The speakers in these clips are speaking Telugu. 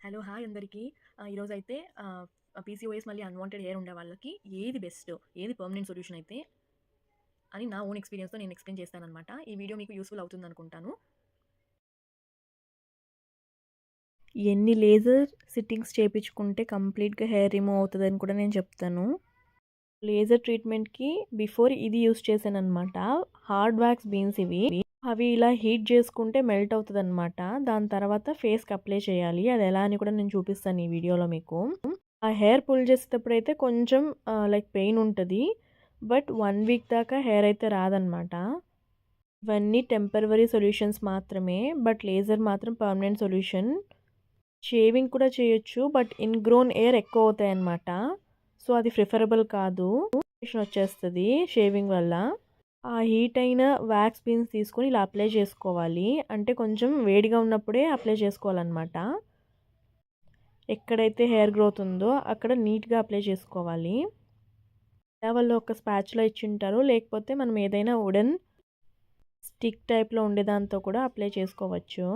హలో! హాయ్ అందరికీ. ఈరోజైతే పీసీఓఎస్ మళ్ళీ అన్‌వాంటెడ్ హెయిర్ ఉండే వాళ్ళకి ఏది బెస్ట్, ఏది పర్మనెంట్ సొల్యూషన్ అయితే అని నా ఓన్ ఎక్స్‌పీరియన్స్‌తో నేను ఎక్స్‌ప్లెయిన్ చేస్తాననమాట. ఈ వీడియో మీకు యూజ్‌ఫుల్ అవుతుందనుకుంటాను. ఎన్ని లేజర్ సిట్టింగ్స్ చేపించుకుంటే కంప్లీట్‌గా హెయిర్ రిమూవ్ అవుతదని కూడా నేను చెప్తాను. లేజర్ ట్రీట్మెంట్‌కి బిఫోర్ ఇది యూజ్ చేశాననమాట. హార్డ్ వాక్స్ బీన్స్ ఇవి. అవి ఇలా హీట్ చేసుకుంటే మెల్ట్ అవుతదనమాట. దాని తర్వాత ఫేస్‌కి అప్లై చేయాలి. అది ఎలా అని కూడా నేను చూపిస్తాను ఈ వీడియోలో మీకు. ఆ హెయిర్ పుల్ చేసేటప్పుడైతే కొంచెం లైక్ పెయిన్ ఉంటది. బట్ 1 వీక్ దాకా హెయిర్ అయితే రాదనమాట. ఇవన్నీ టెంపరవరీ సొల్యూషన్స్ మాత్రమే. బట్ లేజర్ మాత్రం పర్మనెంట్ సొల్యూషన్. షేవింగ్ కూడా చేయొచ్చు. బట్ ఇన్‌గ్రోన్ హెయిర్ ఎక్కువ అవుతాయన్నమాట. సో అది ప్రిఫరబుల్ కాదు. ఇరిటేషన్ వచ్చేస్తది షేవింగ్ వల్ల. ఆ హీట్ అయిన వాక్స్ బీన్స్ తీసుకొని ఇలా అప్లై చేసుకోవాలి. అంటే కొంచెం వేడిగా ఉన్నప్పుడే అప్లై చేసుకోవాలన్నమాట. ఎక్కడైతే హెయిర్ గ్రోత్ ఉందో అక్కడ నీట్‌గా అప్లై చేసుకోవాలి. వాళ్ళు ఒక స్పాచులా ఇచ్చింటారు. లేకపోతే మనం ఏదైనా వుడెన్ స్టిక్ టైప్‌లో ఉండేదాంతో కూడా అప్లై చేసుకోవచ్చు.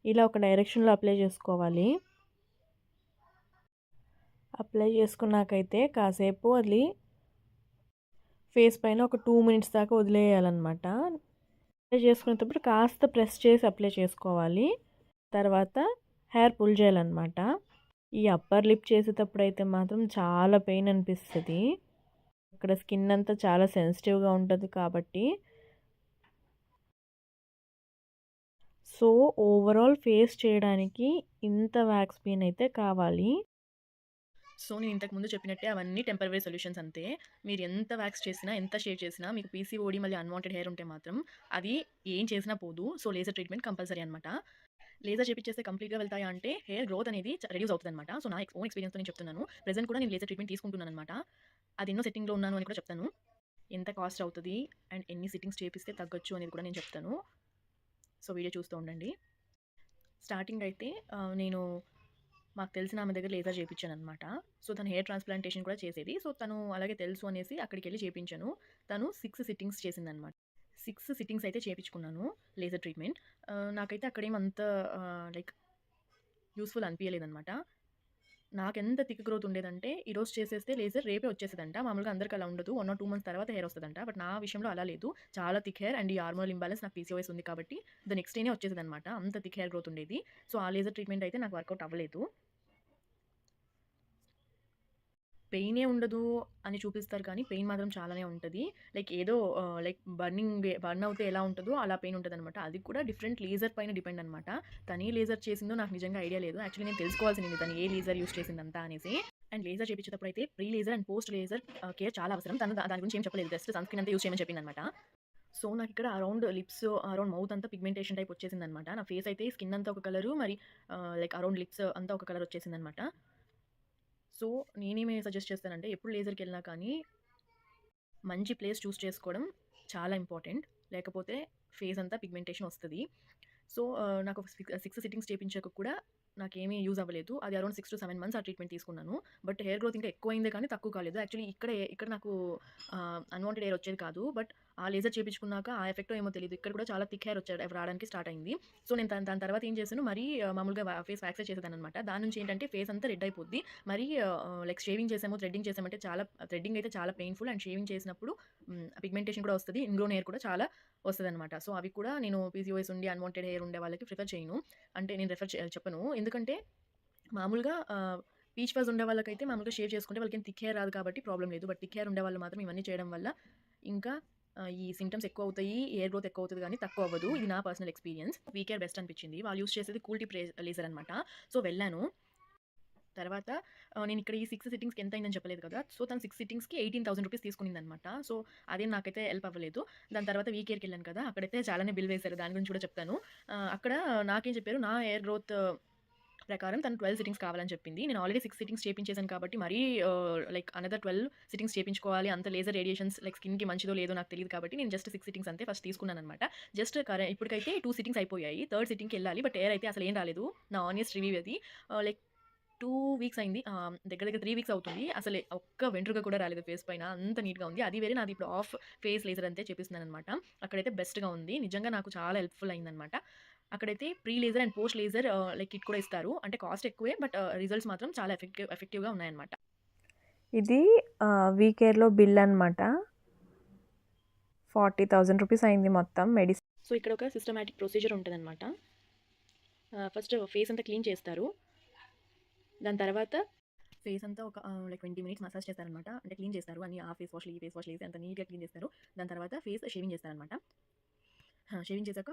ఇలా ఒక డైరెక్షన్‌లో అప్లై చేసుకోవాలి. అప్లై చేసుకున్నాకైతే కాసేపు అది ఫేస్ పైన ఒక 2 మినిట్స్ దాకా వదిలేయాలన్నమాట. అప్లై చేసుకునేటప్పుడు కాస్త ప్రెస్ చేసి అప్లై చేసుకోవాలి. తర్వాత హెయిర్ పుల్ చేయాలన్నమాట. ఈ అప్పర్ లిప్ చేసేటప్పుడు అయితే మాత్రం చాలా పెయిన్ అనిపిస్తది. అక్కడ స్కిన్ అంతా చాలా సెన్సిటివ్‌గా ఉంటది కాబట్టి సో ఓవరాల్ ఫేస్ చేయడానికి ఇంత వాక్స్ పీన్ అయితే కావాలి. సో నేను ఇంతకుముందు చెప్పినట్టే అవన్నీ టెంపరరీ సొల్యూషన్స్ అంతే. మీరు ఎంత వాక్స్ చేసినా, ఎంత షేవ్ చేసినా మీకు పీసీఓడీ మళ్ళీ అన్‌వాంటెడ్ హెయిర్ ఉంటే మాత్రం అది ఏం చేసినా పోదు. సో లేజర్ ట్రీట్మెంట్ కంపల్సరీ అనమాట. లేజర్ చేపిచ్చేస్తే కంప్లీట్‌గా వెళ్తాయా అంటే హెయిర్ గ్రోత్ అనేది రెడ్యూస్ అవుతదనమాట. సో నా ఓన్ ఎక్స్‌పీరియన్స్‌తో నేను చెప్తున్నాను. ప్రెజెంట్ కూడా నేను లేజర్ ట్రీట్మెంట్ తీసుకుంటున్నాననమాట. అది ఎన్నో సెట్టింగ్‌లో ఉన్నాను అని కూడా చెప్తాను. ఎంత కాస్ట్ అవుతది అండ్ ఎన్ని సిట్టింగ్స్ చేపిస్తే తగ్గొచ్చు అనేది కూడా నేను చెప్తాను. సో వీడియో చూస్తూ ఉండండి. స్టార్టింగ్ అయితే నేను మాకు తెలిసిన ఆమె దగ్గర లేజర్ చేపించాననమాట. సో తను హెయిర్ ట్రాన్స్‌ప్లాంటేషన్ కూడా చేసేది. సో తను అలాగే తెలుసు అనేసి అక్కడికెళ్ళి చేపించాను. తను 6 సిట్టింగ్స్ చేసిందనమాట. 6 సిట్టింగ్స్ అయితే చేపించుకున్నాను లేజర్ ట్రీట్మెంట్. నాకైతే అక్కడేం అంత లైక్ యూజ్‌ఫుల్ అనిపియలేదనమాట. నాకెంత థిక్ గ్రోత్ ఉండేదంటే ఈరోజు చేసేస్తే లేజర్ రేపే వచ్చేసేదంట. మామూలుగా అందరికి అలా ఉండదు. 1 ఆర్ 2 మంత్స్ తర్వాత హెయిర్ వస్తదంట. బట్ నా విషయంలో అలా లేదు. చాలా థిక్ హెయిర్ అండ్ ఈ హార్మోనల్ ఇంబాలెన్స్ నాకు పీసీఓఎస్ ఉంది కాబట్టి ద నెక్స్ట్ డేనే వచ్చేసేదనమాట. అంత థిక్ హెయిర్ గ్రోత్ ఉండేది. సో ఆ లేజర్ ట్రీట్మెంట్ అయితే నాకు వర్కౌట్ అవ్వలేదు. పెయినే ఉండదు అని చూపిస్తారు కానీ పెయిన్ మాత్రం చాలానే ఉంటది. లైక్ ఏదో లైక్ బర్న్ అవుతే ఎలా ఉంటదో అలా పెయిన్ ఉంటదనమాట. అది కూడా డిఫరెంట్ లేజర్ పైన డిపెండ్ అనమాట. తనే లేజర్ చేసిందో నాకు నిజంగా ఐడియా లేదు. యాక్చువల్లీ నేను తెలుసుకోవాల్సింది తను ఏ లేజర్ యూజ్ చేసిందంతా అనేసి. అండ్ లేజర్ చేపించేటప్పుడైతే pre laser and post laser care చాలా అవసరం. తను దాని గురించి ఏం చెప్పలేదు. జస్ట్ సన్ స్క్రీన్ అంతా యూజ్ చేయమని చెప్పిందనమాట. సో నాకిక్కడ అరౌండ్ లిప్స్, అరౌండ్ మౌత్ అంతా పిగ్మెంటేషన్ టైప్ వచ్చేసిందనమాట. నా ఫేస్ అయితే స్కిన్ అంతా ఒక కలరు మరి లైక్ అరౌండ్ లిప్స్ అంతా ఒక కలర్ వచ్చేసిందనమాట. సో నేనేమి సజెస్ట్ చేస్తానంటే ఎప్పుడు లేజర్‌కెళ్ళినా కానీ మంచి ప్లేస్ చూస్ చేసుకోవడం చాలా ఇంపార్టెంట్. లేకపోతే ఫేస్ అంతా పిగ్మెంటేషన్ వస్తది. సో నాకు 6 సిట్టింగ్స్ చేపించాక కూడా నాకేమీ యూజ్ అవ్వలేదు. అది అరౌండ్ 6-7 మంత్స్ ఆ ట్రీట్మెంట్ తీసుకున్నాను. బట్ హెయిర్ గ్రోత్ ఇంకా ఎక్కువయిందే కానీ తక్కువ కాలేదు. యాక్చువల్లీ ఇక్కడ నాకు అన్‌వాంటెడ్ హెయిర్ వచ్చేది కాదు. బట్ ఆ లేజర్ చేపించుకున్నాక ఆ ఎఫెక్టో ఏమో తెలీదు. ఇక్కడ కూడా చాలా థిక్ హెయిర్ రావడానికి స్టార్ట్ అయింది. సో నేను దాని తర్వాత ఏం చేశాను మరీ మామూలుగా ఫేస్ వ్యాక్సే చేసేదాన్ననమాట. దాని నుంచి ఏంటంటే ఫేస్ అంతా రెడ్ అయిపోద్ది. మరీ లైక్ షేవింగ్ చేసాము, థ్రెడ్డింగ్ చేసామంటే థ్రెడ్డింగ్ అయితే చాలా పెయిన్‌ఫుల్ అండ్ షేవింగ్ చేసినప్పుడు పిగ్మెంటేషన్ కూడా వస్తది. ఇన్‌గ్రోన్ హెయిర్ కూడా చాలా వస్తదనమాట. సో అవి కూడా నేను పీసీఓఎస్ ఉండి అన్‌వాంటెడ్ హెయిర్ ఉండే వాళ్ళకి ప్రిఫర్ చేయను. అంటే నేను చెప్పను. ఎందుకంటే మామూలుగా పీచ్ ఫజ్ ఉండే వాళ్ళకైతే మామూలుగా షేవ్ చేసుకుంటే వాళ్ళకేం థిక్ హెయిర్ రాదు కాబట్టి ప్రాబ్లమ్ లేదు. బట్ థిక్ హెయిర్ ఉండేవాళ్ళు మాత్రం ఇవన్నీ చేయడం వల్ల ఇంకా ఈ సింప్టమ్స్ ఎక్కువవుతాయి. హెయిర్ గ్రోత్ ఎక్కువవుతది గానీ తక్కువవ్వదు. ఇది నా పర్సనల్ ఎక్స్‌పీరియన్స్. వీకేర్ బెస్ట్ అనిపించింది. వాళ్ళు యూజ్ చేసేది కూల్ టిప్ లేజర్ అనమాట. సో వెళ్ళాను. తర్వాత నేనిక్కడ ఈ 6 సిట్టింగ్స్‌కి ఎంతయిందని చెప్పలేదు కదా! సో తను 6 సిట్టింగ్స్‌కి రూ. 18,000 తీసుకునిందనమాట. సో అదేం నాకైతే హెల్ప్ అవ్వలేదు. దాని తర్వాత వీకేర్‌కెళ్ళాను కదా! అక్కడైతే చాలానే బిల్ వేశారు. దాని గురించి కూడా చెప్తాను. అక్కడ నాకేం చెప్పారు నా హెయిర్ గ్రోత్ ప్రకారం తను 12 సిట్టింగ్స్ కావాలని చెప్పింది. నేను ఆల్రెడీ 6 సిట్టింగ్స్ చేపించేసాను కాబట్టి మరీ లైక్ అనదర్ 12 సిట్టింగ్స్ చేపించుకోవాలి. అంత లేజర్ రేడియేషన్స్ లైక్ స్కిన్‌కి మంచిదో లేదో నాకు తెలీదు కాబట్టి నేను జస్ట్ 6 సిట్టింగ్స్ అంతే ఫస్ట్ తీసుకున్నాననమాట. జస్ట్ ఇప్పటికైతే 2 సిట్టింగ్స్ అయిపోయాయి. థర్డ్ సిట్టింగ్‌కెళ్ళాలి. బట్ హెయిర్ అయితే అసలేం రాలేదు. నా ఆనెస్ట్ రివ్యూ అది. లైక్ 2 వీక్స్ అయింది. దగ్గర దగ్గర 3 వీక్స్ అవుతుంది. అసలే ఒక్క వెంట్రుక కూడా రాలేదు ఫేస్ పైన. అంత నీట్‌గా ఉంది. అది వేరే నాది ఇప్పుడు ఫేస్ లేజర్ అంతే చేపిస్తున్నాననమాట. అక్కడైతే బెస్ట్‌గా ఉంది. నిజంగా నాకు చాలా హెల్ప్‌ఫుల్ అయిందనమాట. అక్కడైతే pre laser and post laser like kit కూడా ఇస్తారు. అంటే కాస్ట్ ఎక్కువే బట్ రిజల్ట్స్ మాత్రం చాలా ఎఫెక్టివ్‌గా ఉన్నాయన్నమాట. ఇది వీకేర్‌లో బిల్ అనమాట. 40,000 రూపీస్ అయింది మొత్తం మెడిసిన్. సో ఇక్కడ ఒక సిస్టమాటిక్ ప్రొసీజర్ ఉంటదన్నమాట. ఫస్ట్ ఫేస్ అంతా క్లీన్ చేస్తారు. దాని తర్వాత ఫేస్ అంతా ఒక లైక్ 20 మినిట్స్ మసాజ్ చేస్తారనమాట. అంటే క్లీన్ చేస్తారు. అన్ని ఆ ఫేస్ వాష్‌లు, ఈ ఫేస్ వాష్‌లు ఏసి అంత నీట్‌గా క్లీన్ చేస్తారు. దాని తర్వాత ఫేస్ షేవింగ్ చేస్తారనమాట. షేవింగ్ చేశాక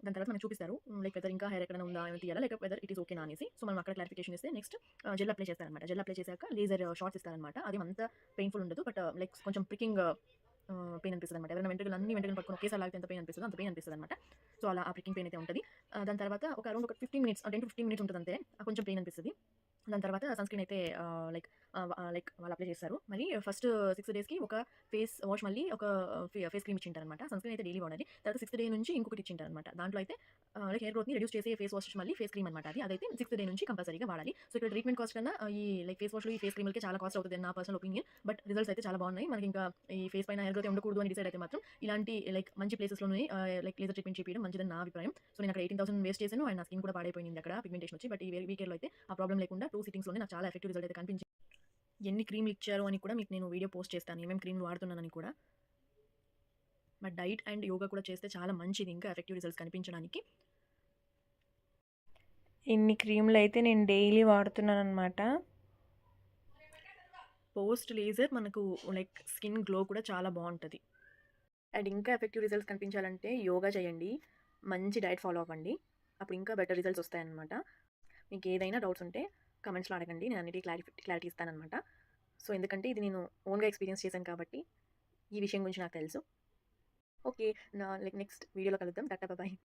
దాని తర్వాత మనకు చూపిస్తారు. లైక్ వెదర్ ఇంకా హెయిర్ ఎక్కడైనా ఉందా ఏమైనా తీయాలా? లేక వెదర్ ఇట్ ఈస్ ఓకేనా అనేసి. సో మనం అక్కడ క్లారిఫికేషన్ ఇస్తే నెక్స్ట్ జెల్ అప్లై చేస్తారనమాట. జెల్ అప్లై చేశాక లేజర్ షార్ట్స్ ఇస్తారనమాట. అదేం అంత పెయిన్‌ఫుల్ ఉండదు. బట్ లైక్ కొంచెం ప్రికింగ్ పెయిన్ అనిపిస్తదనమాట. ఎవరైనా అన్ని వెంట్రుకలు పట్టుకొని ఒకేసారి లాగితే ఎంత పెయిన్ అనిపిస్తదో అంత పెయిన్ అనిపిస్తదనమాట. సో అలా ఆ ప్రికింగ్ పెయిన్ అయితే ఉంటది. దాని తర్వాత ఒక అరౌండ్ ఒక 15 మినిట్స్ 10-15 మినిట్స్ ఉంటదంతే. కొంచెం పెయిన్ అనిపిస్తది. దాని తర్వాత సన్ స్క్రీన్ అయితే లైక్ వాళ్ళు అప్లై చేస్తారు. మళ్ళీ ఫస్ట్ 6 డేస్‌కి ఒక ఫేస్ వాష్ మళ్ళీ ఒక ఫేస్ క్రీమ్ ఇచ్చింటారనమాట. సన్ స్క్రీన్ అయితే డైలీ వాడాలి. తర్వాత 6థ్ డే నుంచి ఇంకొకటి ఇచ్చింటారనమాట. దాంట్లో అయితే లైక్ హెయిర్ గ్రోత్‌ని రెడ్యూస్ చేసే ఫేస్ వాష్ మళ్ళీ ఫేస్ క్రీమ్ అనమాట అది. అదైతే 6థ్ డే నుంచి కంపల్సరీగా వాడాలి. సో ఇక్కడ ట్రీట్మెంట్ కాస్ట్ కన్నా ఈ లైక్ ఫేస్ వాష్‌లు, ఈ ఫేస్ క్రీమ్‌లకే చాలా కాస్ట్ అవుతది అని నా పర్సనల్ ఒపీనియన్. బట్ రిజల్ట్స్ అయితే చాలా బాగున్నాయి. మనకి ఇంకా ఈ ఫేస్ పైన హెయిర్ గ్రోత్ ఉండకూడదు అని డిసైడ్ అయితే మాత్రం ఇలాంటి లైక్ మంచి ప్లేసెస్‌లోనే లైక్ లేజర్ ట్రీట్మెంట్ చేపియడం మంచిదని నా అభిప్రాయం. సో నేను అక్కడ 18,000 వేస్ట్ చేశాను అండ్ నా స్కిన్ కూడా పాడైపోయింది అక్కడ పిగ్మెంటేషన్ వచ్చి. బట్ ఈ వీకేర్‌లో అయితే ఆ ప్రాబ్లమ్ లేకుండా 2 సిట్టింగ్స్‌లోనే నాకు చాలా ఎఫెక్టివ్ రిజల్ట్ అయితే కనిపించింది. ఎన్ని క్రీమ్‌లు ఇచ్చారు అని కూడా మీకు నేను వీడియో పోస్ట్ చేస్తాను. ఏమేమి క్రీమ్‌లు వాడుతున్నానని కూడా. బట్ డైట్ అండ్ యోగా కూడా చేస్తే చాలా మంచిది ఇంకా ఎఫెక్టివ్ రిజల్ట్స్ కనిపించడానికి. ఇన్ని క్రీములైతే నేను డైలీ వాడుతున్నాననమాట. పోస్ట్ లేజర్ మనకు లైక్ స్కిన్ గ్లో కూడా చాలా బావుంటది. అండ్ ఇంకా ఎఫెక్టివ్ రిజల్ట్స్ కనిపించాలంటే యోగా చేయండి. మంచి డైట్ ఫాలో అవ్వండి. అప్పుడు ఇంకా బెటర్ రిజల్ట్స్ వస్తాయన్నమాట. మీకు ఏదైనా డౌట్స్ ఉంటే కామెంట్స్‌లో అడగండి. నేను అన్నిటికి క్లారిటీ ఇస్తానన్నమాట. సో ఎందుకంటే ఇది నేను ఓన్‌గా ఎక్స్‌పీరియన్స్ చేశాను కాబట్టి ఈ విషయం గురించి నాకు తెలుసు. ఓకే. లైక్ నెక్స్ట్ వీడియోలో కలుద్దాం. టాటా బాయ్.